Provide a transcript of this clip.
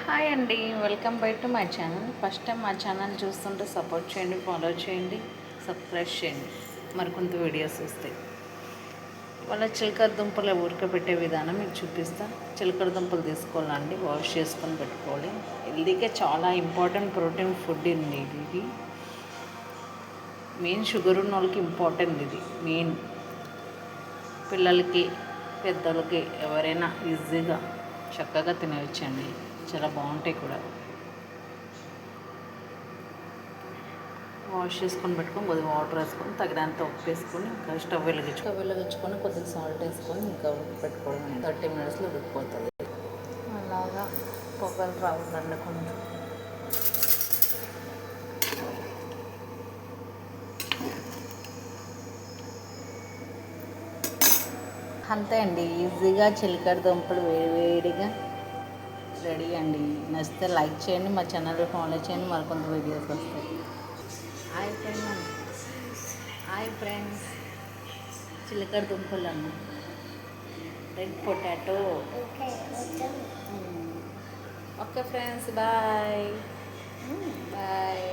Hi అండి, welcome back to my channel. First time మా channel చూస్తుంటే సపోర్ట్ చేయండి, ఫాలో చేయండి, సబ్స్క్రైబ్ చేయండి. మరికొంత వీడియోస్ వస్తాయి. వాళ్ళ చిలకడ దుంపలు ఉడకబెట్టే విధానం మీకు చూపిస్తా. చిలకడ దుంపలు తీసుకోవాలండి, వాష్ చేసుకొని పెట్టుకోవాలి. హెల్దీగా చాలా ఇంపార్టెంట్ ప్రోటీన్ ఫుడ్ అండి ఇది. మెయిన్ షుగర్ ఉన్న వాళ్ళకి ఇంపార్టెంట్ ఇది. మెయిన్ పిల్లలకి పెద్దలకి ఎవరైనా ఈజీగా చక్కగా తినవచ్చండి. చాలా బాగుంటాయి కూడా. వాష్ చేసుకొని పెట్టుకొని కొద్దిగా వాటర్ వేసుకొని తగినంత ఉప్పు వేసుకొని ఇంకా స్టవ్ వెలిగించుకొని కొద్దిగా సాల్ట్ వేసుకొని ఇంకా పెట్టుకోవడం 30 మినిట్స్లో ఉడికిపోతుంది. అలాగా పొగలు రావద్దండి కొంచెం. అంతే అండి, ఈజీగా చిలకడ దుంపలు వేడివేడిగా రెడీ అండి. నచ్చితే లైక్ చేయండి, మా ఛానల్ ఫాలో చేయండి, మరికొంత వీడియోస్ వస్తాయి. హాయ్ ఫ్రెండ్స్, చిలకడ దుంపలు అన్న red potato. Okay friends, bye bye.